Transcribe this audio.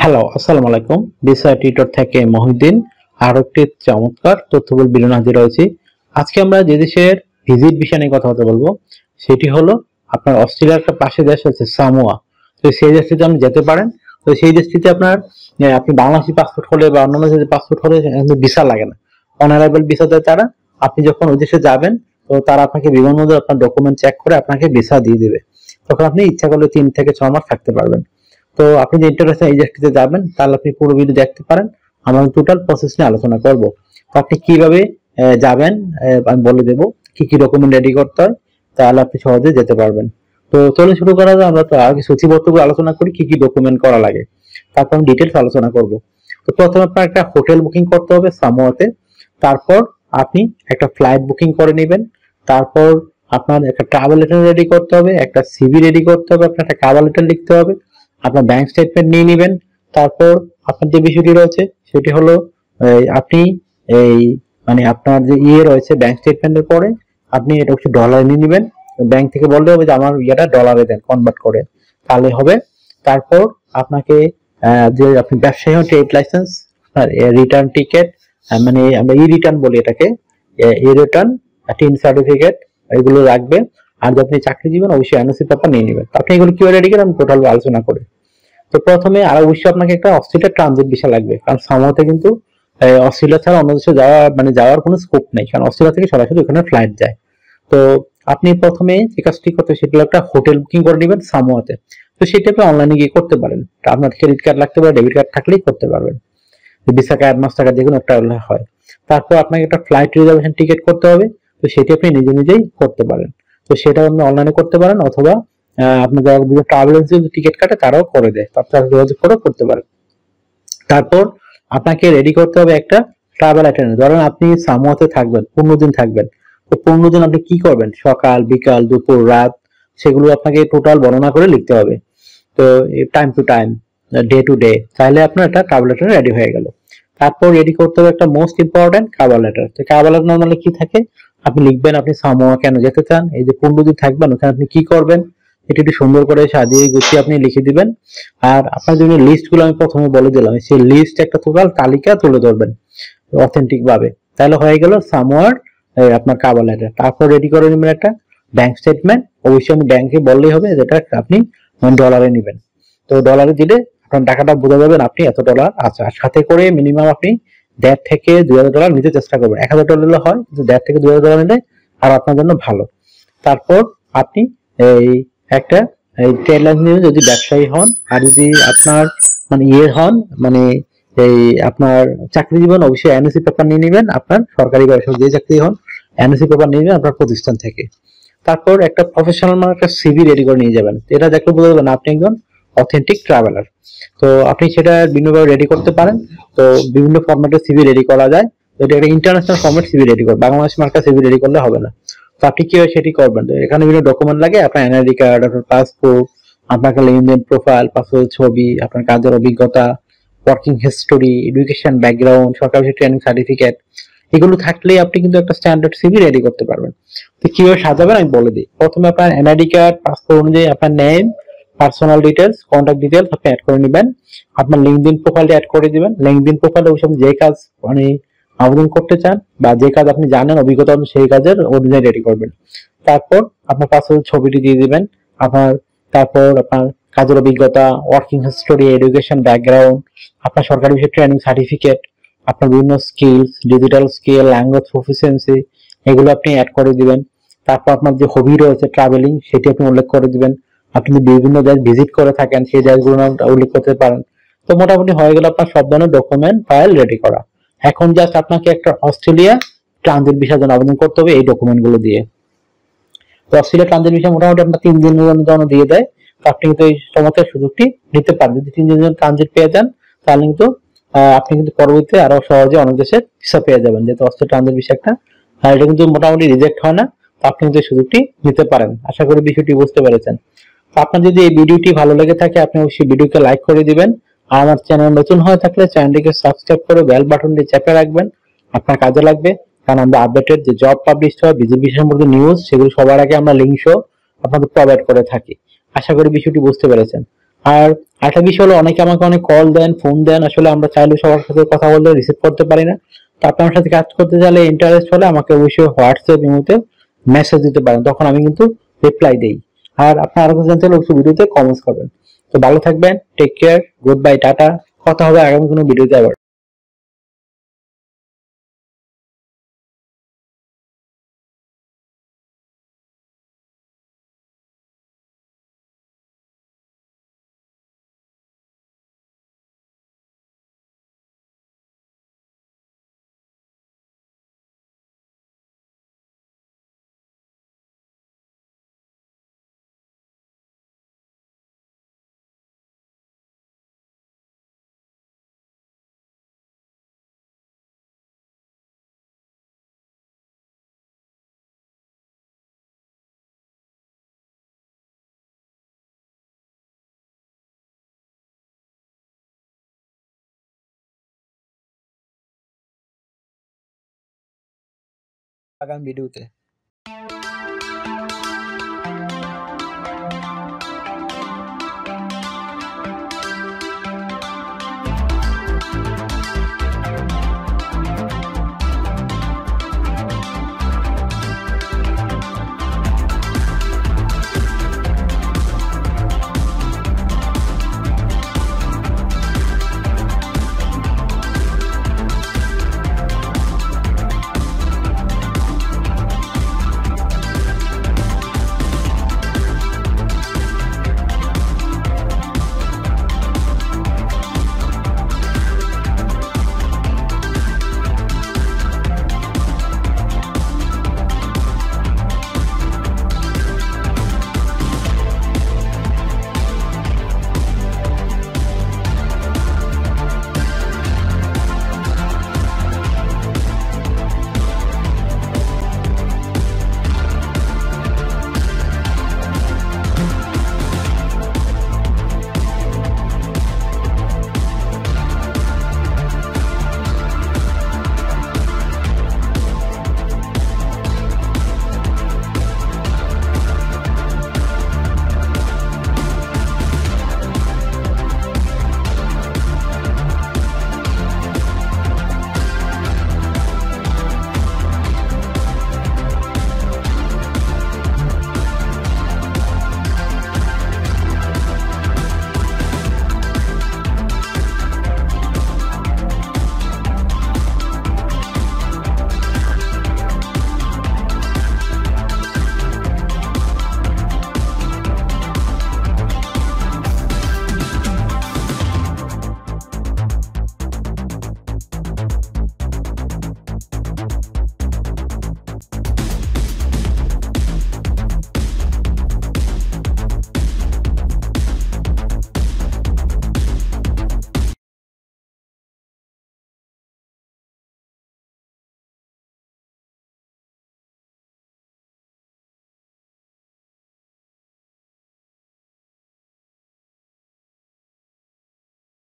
Hello, আসসালামু আলাইকুম। Visa tutor থেকে মহিউদ্দিন আরো একটি চমৎকার তথ্যবহুল ভিডিও নিয়ে হাজির হয়েছি। আজকে আমরা যে দেশের ভিজিট ভিসা নিয়ে কথা বলবো সেটি হলো আপনার অস্ট্রেলিয়ার একটা পাশে দেশ আছে সামোয়া। তো সেই দেশটিতে আপনি যেতে পারেন। তো সেই দেশটিতে আপনার আপনি বাংলাদেশি পাসপোর্ট হলে বা অন্যান্য দেশের পাসপোর্ট হলে ভিসা লাগে না, অনারাইভাল ভিসা দেয় তারা। আপনি যখন ওই দেশে যাবেন তো তারা আপনাকে বিমানবন্দরে আপনার ডকুমেন্ট চেক করে আপনাকে ভিসা দিয়ে দিবে। তখন আপনি ইচ্ছা করলে 3 থেকে 6 মাস থাকতে পারবেন। তো আপনি যে ইন্টারন্যাশনাল এজেন্সিতে যাবেন তাহলে আপনি পুরো ভিডিও দেখতে পারেন। আমরা টোটাল প্রসেস নিয়ে আলোচনা করব। তো আপনি কিভাবে যাবেন আমি বলে দেব, কি কি ডকুমেন্ট রেডি করতে হয়, তাহলে আপনি সহজে যেতে পারবেন। তো চলে শুরু করা যায়। আমরা তো আগে সূচিবদ্ধ করে আলোচনা করি কি কি ডকুমেন্ট করা লাগে, তারপর আমি ডিটেলস আলোচনা করব। তো প্রথমে আপনার একটা হোটেল বুকিং করতে হবে সামোয়াতে। তারপর আপনি একটা ফ্লাইট বুকিং করে নেবেন। তারপর আপনার একটা ট্রাভেল লেটার রেডি করতে হবে, একটা সিভি রেডি করতে হবে, আপনার একটা কভার লেটার লিখতে হবে, আপনার ব্যাংক স্টেটমেন্ট নিয়ে নেবেন। তারপর আপনার যে বিষয়টি রয়েছে সেটি হলো আপনি এই মানে আপনার যে রয়েছে ব্যাংক স্টেটমেন্টের পরে আপনি এটা হচ্ছে ডলারে নিয়ে নেবেন। ব্যাংক থেকে বললে হবে যে আমার ইয়েটা ডলারে দেন, কনভার্ট করে, তাহলে হবে। তারপর আপনাকে যে আপনি ব্যবসায়ী হন ট্রেড লাইসেন্স, রিটার্ন টিকেট, মানে আমরা রিটার্ন বলি এটাকে, রিটার্ন, টিন সার্টিফিকেট, এগুলো রাখবে। আর যদি আপনি চাকরিজীবী অবশ্যই এনওসি পেপার নিয়ে নেবেন। আপনি এগুলো কিভাবে রেডি করেন টোটাল আলোচনা করে। তো প্রথমে আর অবশ্যই আপনাকে একটা অস্ট্রেলিয়া ট্রানজিট ভিসা লাগবে, কারণ সামোয়াতে কিন্তু অস্ট্রেলিয়া ছাড়া অন্য দেশে যাওয়ার কোনো স্কোপ নেই, কারণ অস্ট্রেলিয়া থেকে সরাসরি ওখানে ফ্লাইট যায়। তো আপনি প্রথমে যে কাজটি করতে সেটা একটা হোটেল বুকিং করে নেবেন সামোয়াতে। তো সেটা আপনি অনলাইনে গিয়ে করতে পারেন। আপনার ক্রেডিট কার্ড লাগতে পারে, ডেবিট কার্ড থাকলেই করতে পারবেন। ভিসা কার্ড, মাস্টার কার্ড, যে কোনো একটা হয়। তারপর আপনাকে একটা ফ্লাইট রিজার্ভেশন টিকিট করতে হবে। তো সেটি আপনি নিজে নিজেই করতে পারেন। তো সেটা আপনি অনলাইনে করতে পারেন, অথবা আপনাদের ট্রাভেল এজেন্সি টিকিট কাটে তারাও করে দেয়, আপনারা যোগাযোগ করে করতে পারেন। তারপর আপনাকে রেডি করতে হবে একটা ট্রাভেল আইটেনারি। ধরেন আপনি সামোয়াতে থাকবেন, 15 দিন থাকবেন। তো 15 দিন আপনি কি করবেন, সকাল, বিকাল, দুপুর, রাত, সেগুলো আপনাকে টোটাল বর্ণনা করে লিখতে হবে। তো time to time, day to day, তাহলে আপনার একটা কভার লেটার রেডি হয়ে গেল। তারপর রেডি করতে হবে একটা মোস্ট ইম্পর্টেন্ট কভার লেটার। তো কভার লেটার নরমালি কি থাকে, আপনি লিখবেন আপনি সামোয়া কেন যেতে চান, এই যে 15 দিন থাকবেন ওখানে আপনি কি করবেন, এটা একটু সুন্দর করে সাজিয়ে গুছিয়ে আপনি লিখে দিবেন। আর আপনার যে লিস্ট গুলো আমি প্রথমে বলে দিলাম, সেই লিস্ট একটা টোটাল তালিকা তুলে ধরবেন অথেন্টিক ভাবে, তাহলে হয়ে গেল সামোয়ার আপনার কভার লেটার। তারপর রেডি করে নেবেন একটা ব্যাংক স্টেটমেন্ট। অবশ্যই আমি ব্যাংকে বললেই হবে যেটা আপনি ডলারে নেবেন। তো ডলারে দিলে আপনার টাকাটা বোঝা যাবেন আপনি এত ডলার আছে। আর সাথে করে মিনিমাম আপনি 1.5 থেকে 2,000 ডলার নিতে চেষ্টা করবেন। 1,000 ডলার নিলে হয়, কিন্তু 1.5 থেকে 2,000 ডলার নিলে আর আপনার জন্য ভালো। তারপর আপনি এই একটা ট্রেড লাইসেন্স যদি ব্যবসায়ী হন, আর যদি আপনার মানে হন, মানে এই আপনার চাকরি জীবন, অবশ্যই এনওসি পেপার নিয়ে নেবেন। আপনার সরকারি ব্যবসায় যে চাকরি হন এনওসি পেপার নিয়ে নেবেন আপনার প্রতিষ্ঠান থেকে। তারপর একটা প্রফেশনাল মানে একটা সিভি রেডি করে নিয়ে যাবেন। এটা দেখলে বোঝা যাবে না আপনি একজন অথেন্টিক ট্রাভেলার। তো আপনি সেটা বিভিন্নভাবে রেডি করতে পারেন। তো বিভিন্ন ফরম্যাটে সিভি রেডি করা যায়। এটা একটা ইন্টারন্যাশনাল ফরম্যাট সিভি রেডি করবেন, বাংলাদেশ মার্কা সিভি রেডি করলে হবে না। তো আপনি কিভাবে সেটি করবেন, এখানে বিভিন্ন ডকুমেন্ট লাগে, আপনার এনআইডি কার্ড, আপনার পাসপোর্ট, আপনার লেনদেন প্রোফাইল, পাসপোর্ট ছবি, আপনার কাজের অভিজ্ঞতা, ওয়ার্কিং হিস্টোরি, এডুকেশন ব্যাকগ্রাউন্ড, সরকারি ট্রেনিং সার্টিফিকেট, এগুলো থাকলেই আপনি কিন্তু একটা স্ট্যান্ডার্ড সিভি রেডি করতে পারবেন। তো কিভাবে সাজাবেন আমি বলে দিই। প্রথমে আপনার এনআইডি কার্ড, পাসপোর্ট অনুযায়ী আপনার name, personal details, contact details আপনি অ্যাড করে নেবেন। আপনার লিঙ্কডইন প্রোফাইলটা অ্যাড করে দিবেন। লিঙ্কডইন প্রোফাইলে ওই সব যে কাজ মানে আবেদন করতে চান বা যে কাজ আপনি জানেন অভিজ্ঞতা সেই কাজের অনুযায়ী রেডি করবেন। তারপর আপনার পাসপোর্ট ছবিটি দিয়ে দিবেন আপনার। তারপর আপনার কাজের অভিজ্ঞতা, ওয়ার্কিং হিস্টোরি, এডুকেশন ব্যাকগ্রাউন্ড, আপনার সরকারি বিষয়ে ট্রেনিং সার্টিফিকেট, আপনার বিভিন্ন skills, digital skill, language proficiency, এগুলো আপনি অ্যাড করে দিবেন। তারপর আপনার যে হবি রয়েছে ট্রাভেলিং, সেটি আপনি উল্লেখ করে দিবেন। আপনি বিভিন্ন জায়গায় ভিজিট করে থাকেন সেই জায়গাগুলো উল্লেখ করতে পারেন। তো মোটামুটি হয়ে গেল আপনার সব ধরনের ডকুমেন্ট ফাইল রেডি করা। এখন জাস্ট আপনাকে একটা অস্ট্রেলিয়া ট্রানজিট ভিসার জন্য আবেদন করতে হবে এই ডকুমেন্ট গুলো দিয়ে। তো অস্ট্রেলিয়া ট্রানজিট ভিসা মোটামুটি আপনার 3 দিনের জন্য দিয়ে দেয়। তো আপনি কিন্তু এই চমৎকার সুযোগটি নিতে পারেন। যদি 3 দিনের জন্য ট্রানজিট পেয়ে যান তাহলে কিন্তু আপনি কিন্তু পরবর্তীতে আরো সহজে অনেক দেশের ভিসা পেয়ে যাবেন, যেহেতু অস্ট্রেলিয়া ট্রানজিট ভিসা একটা, এটা কিন্তু মোটামুটি রিজেক্ট হয় না। তো আপনি কিন্তু এই সুযোগটি নিতে পারেন। আশা করি বিষয়টি বুঝতে পেরেছেন। তো আপনার যদি এই ভিডিওটি ভালো লেগে থাকে আপনি অবশ্যই ভিডিওকে লাইক করে দিবেন। আর আমার চ্যানেল নতুন হয়ে থাকলে চ্যানেলটিকে সাবস্ক্রাইব করে বেল বাটনটি চেপে রাখবেন, আপনার কাজে লাগবে। কারণ আমরা আপডেটেড যে জব পাবলিশ হয়, ভিজিট ভিসা সম্পর্কিত নিউজ, সেগুলো সবার আগে আমরা লিঙ্ক সহ আপনাদের প্রোভাইড করে থাকি। আশা করি বিষয়টি বুঝতে পেরেছেন। আর একটা বিষয় হলো, অনেকে আমাকে অনেক কল দেন, ফোন দেন, আসলে আমরা চাইলে সবার সাথে কথা বলতে রিসিভ করতে পারি না। তো আপনি আমার সাথে কাজ করতে চাইলে, ইন্টারেস্ট হলে আমাকে অবশ্যই হোয়াটসঅ্যাপ ইমোতে মেসেজ দিতে পারেন, তখন আমি কিন্তু রিপ্লাই দেই। আর আপনি আরো কিছু জানতে হলে অবশ্যই ভিডিওতে কমেন্টস করবেন। তো ভালো থাকবেন, take care, goodbye, ta-ta. কথা হবে আগামী কোনো ভিডিওতে আবার। আগামী ভিডিওতে